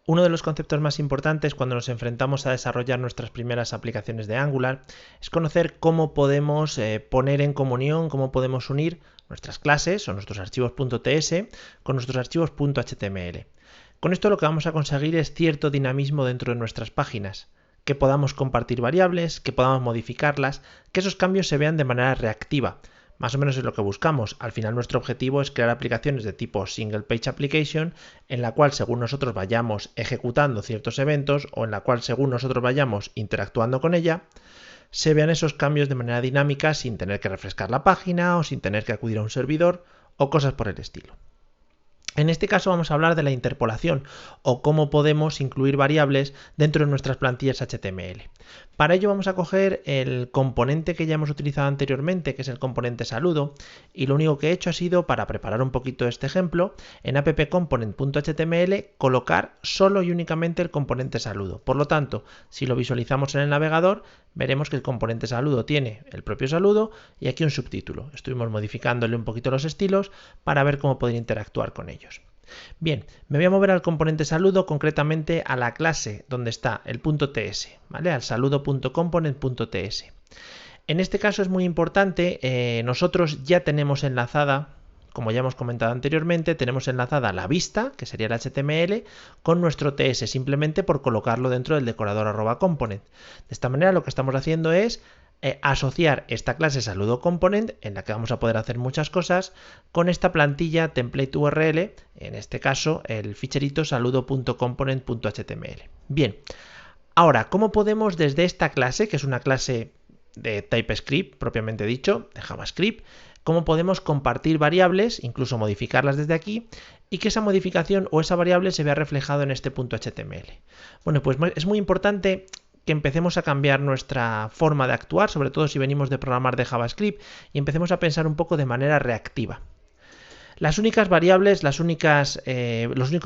Uno de los conceptos más importantes cuando nos enfrentamos a desarrollar nuestras primeras aplicaciones de Angular es conocer cómo podemos poner en comunión, cómo podemos unir nuestras clases o nuestros archivos .ts con nuestros archivos .html. Con esto lo que vamos a conseguir es cierto dinamismo dentro de nuestras páginas, que podamos compartir variables, que podamos modificarlas, que esos cambios se vean de manera reactiva. Más o menos es lo que buscamos. Al final nuestro objetivo es crear aplicaciones de tipo Single Page Application en la cual según nosotros vayamos ejecutando ciertos eventos o en la cual según nosotros vayamos interactuando con ella, se vean esos cambios de manera dinámica sin tener que refrescar la página o sin tener que acudir a un servidor o cosas por el estilo. En este caso vamos a hablar de la interpolación o cómo podemos incluir variables dentro de nuestras plantillas HTML. Para ello vamos a coger el componente que ya hemos utilizado anteriormente, que es el componente saludo, y lo único que he hecho ha sido, para preparar un poquito este ejemplo, en appcomponent.html colocar solo y únicamente el componente saludo. Por lo tanto, si lo visualizamos en el navegador, veremos que el componente saludo tiene el propio saludo y aquí un subtítulo. Estuvimos modificándole un poquito los estilos para ver cómo poder interactuar con ellos. Bien, me voy a mover al componente saludo, concretamente a la clase donde está el .ts, ¿vale? Al saludo.component.ts. En este caso es muy importante, nosotros ya tenemos enlazada, como ya hemos comentado anteriormente, tenemos enlazada la vista, que sería el HTML, con nuestro TS, simplemente por colocarlo dentro del decorador @component. De esta manera lo que estamos haciendo es asociar esta clase saludo component, en la que vamos a poder hacer muchas cosas, con esta plantilla template URL, en este caso el ficherito saludo.component.html. Bien, ahora, ¿cómo podemos desde esta clase, que es una clase de TypeScript propiamente dicho, de JavaScript, cómo podemos compartir variables, incluso modificarlas desde aquí, y que esa modificación o esa variable se vea reflejado en este .html? Bueno, pues es muy importante que empecemos a cambiar nuestra forma de actuar, sobre todo si venimos de programar de JavaScript, y empecemos a pensar un poco de manera reactiva. Las únicas variables, los únicos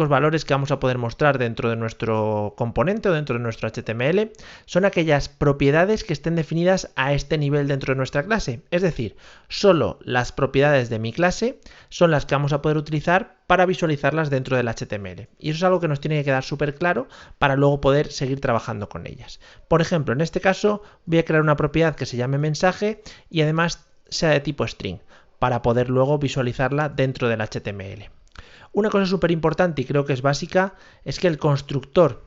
valores que vamos a poder mostrar dentro de nuestro componente o dentro de nuestro HTML son aquellas propiedades que estén definidas a este nivel dentro de nuestra clase. Es decir, solo las propiedades de mi clase son las que vamos a poder utilizar para visualizarlas dentro del HTML. Y eso es algo que nos tiene que quedar súper claro para luego poder seguir trabajando con ellas. Por ejemplo, en este caso voy a crear una propiedad que se llame mensaje y además sea de tipo string, para poder luego visualizarla dentro del HTML. Una cosa súper importante y creo que es básica es que el constructor,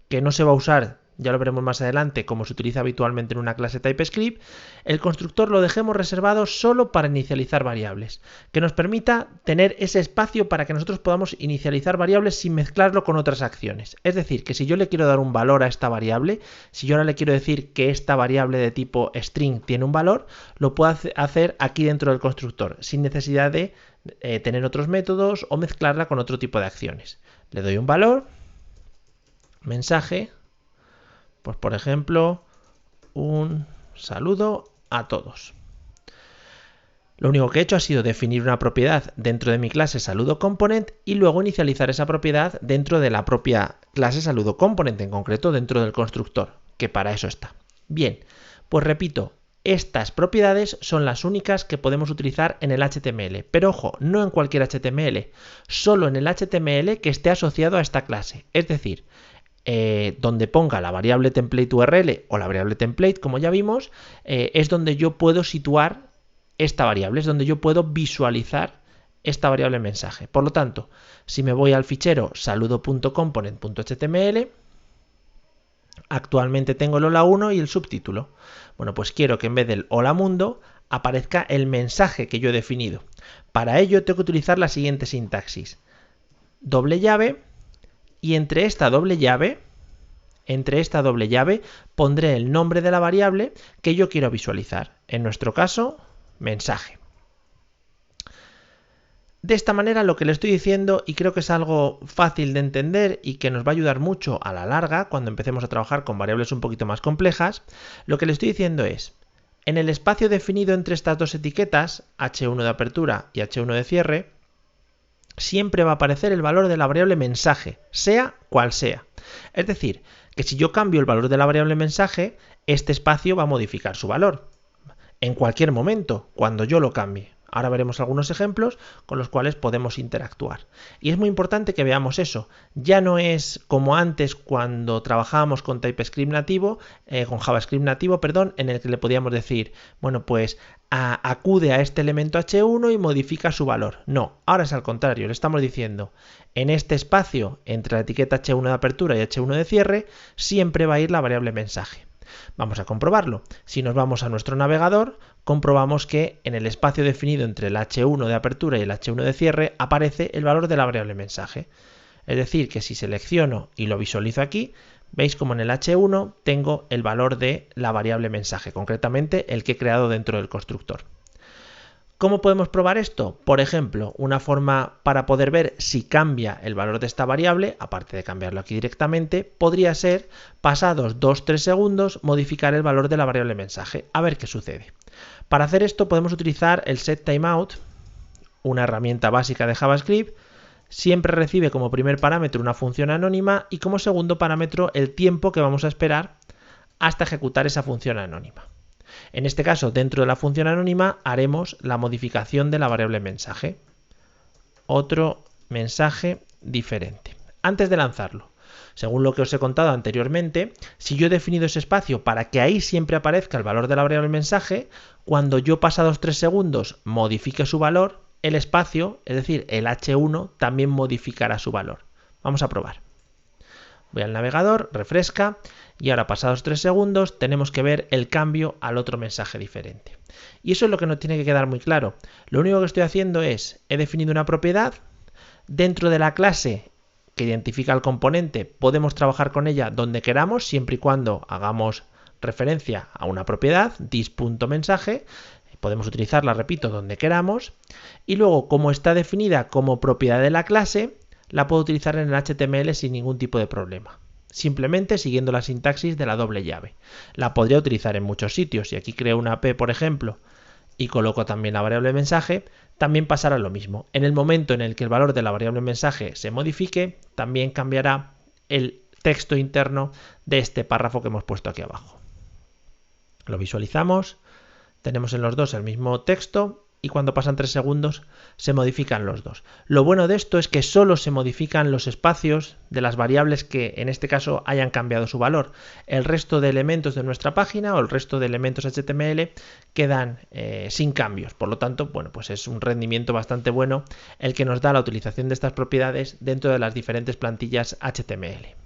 que no se va a usar, ya lo veremos más adelante, como se utiliza habitualmente en una clase TypeScript, el constructor lo dejemos reservado solo para inicializar variables, que nos permita tener ese espacio para que nosotros podamos inicializar variables sin mezclarlo con otras acciones. Es decir, que si yo le quiero dar un valor a esta variable, si yo ahora le quiero decir que esta variable de tipo string tiene un valor, lo puedo hacer aquí dentro del constructor, sin necesidad de tener otros métodos o mezclarla con otro tipo de acciones. Le doy un valor, mensaje, pues por ejemplo, un saludo a todos. Lo único que he hecho ha sido definir una propiedad dentro de mi clase saludo component y luego inicializar esa propiedad dentro de la propia clase saludo component, en concreto dentro del constructor, que para eso está. Bien, pues repito, estas propiedades son las únicas que podemos utilizar en el HTML, pero ojo, no en cualquier HTML, solo en el HTML que esté asociado a esta clase, es decir, donde ponga la variable template URL o la variable template, como ya vimos, es donde yo puedo situar esta variable, es donde yo puedo visualizar esta variable mensaje. Por lo tanto, si me voy al fichero saludo.component.html, actualmente tengo el hola 1 y el subtítulo. Bueno, pues quiero que en vez del hola mundo aparezca el mensaje que yo he definido. Para ello tengo que utilizar la siguiente sintaxis: doble llave, y entre esta doble llave pondré el nombre de la variable que yo quiero visualizar. En nuestro caso, mensaje. De esta manera lo que le estoy diciendo, y creo que es algo fácil de entender y que nos va a ayudar mucho a la larga cuando empecemos a trabajar con variables un poquito más complejas, lo que le estoy diciendo es, en el espacio definido entre estas dos etiquetas, h1 de apertura y h1 de cierre, siempre va a aparecer el valor de la variable mensaje, sea cual sea. Es decir, que si yo cambio el valor de la variable mensaje, este espacio va a modificar su valor en cualquier momento, cuando yo lo cambie. Ahora veremos algunos ejemplos con los cuales podemos interactuar. Y es muy importante que veamos eso. Ya no es como antes cuando trabajábamos con TypeScript nativo, con JavaScript nativo, perdón, en el que le podíamos decir, bueno, pues acude a este elemento h1 y modifica su valor. No, ahora es al contrario, le estamos diciendo, en este espacio entre la etiqueta h1 de apertura y h1 de cierre, siempre va a ir la variable mensaje. Vamos a comprobarlo. Si nos vamos a nuestro navegador, comprobamos que en el espacio definido entre el h1 de apertura y el h1 de cierre aparece el valor de la variable mensaje. Es decir, que si selecciono y lo visualizo aquí, veis como en el h1 tengo el valor de la variable mensaje, concretamente el que he creado dentro del constructor. ¿Cómo podemos probar esto? Por ejemplo, una forma para poder ver si cambia el valor de esta variable, aparte de cambiarlo aquí directamente, podría ser, pasados 2-3 segundos, modificar el valor de la variable mensaje, a ver qué sucede. Para hacer esto podemos utilizar el setTimeout, una herramienta básica de JavaScript. Siempre recibe como primer parámetro una función anónima y como segundo parámetro el tiempo que vamos a esperar hasta ejecutar esa función anónima. En este caso, dentro de la función anónima, haremos la modificación de la variable mensaje. Otro mensaje diferente. Antes de lanzarlo, según lo que os he contado anteriormente, si yo he definido ese espacio para que ahí siempre aparezca el valor de la variable mensaje, cuando yo pasados 3 segundos modifique su valor, el espacio, es decir, el h1, también modificará su valor. Vamos a probar. Voy al navegador, refresca y ahora pasados 3 segundos tenemos que ver el cambio al otro mensaje diferente. Y eso es lo que nos tiene que quedar muy claro. Lo único que estoy haciendo es, he definido una propiedad, dentro de la clase que identifica el componente podemos trabajar con ella donde queramos, siempre y cuando hagamos referencia a una propiedad, this.mensaje, podemos utilizarla, repito, donde queramos, y luego como está definida como propiedad de la clase, la puedo utilizar en el HTML sin ningún tipo de problema, simplemente siguiendo la sintaxis de la doble llave. La podría utilizar en muchos sitios, y aquí creo una P, por ejemplo, y coloco también la variable mensaje, también pasará lo mismo. En el momento en el que el valor de la variable mensaje se modifique, también cambiará el texto interno de este párrafo que hemos puesto aquí abajo. Lo visualizamos, tenemos en los dos el mismo texto, y cuando pasan 3 segundos se modifican los dos. Lo bueno de esto es que solo se modifican los espacios de las variables que en este caso hayan cambiado su valor. El resto de elementos de nuestra página o el resto de elementos HTML quedan sin cambios. Por lo tanto, bueno, pues es un rendimiento bastante bueno el que nos da la utilización de estas propiedades dentro de las diferentes plantillas HTML.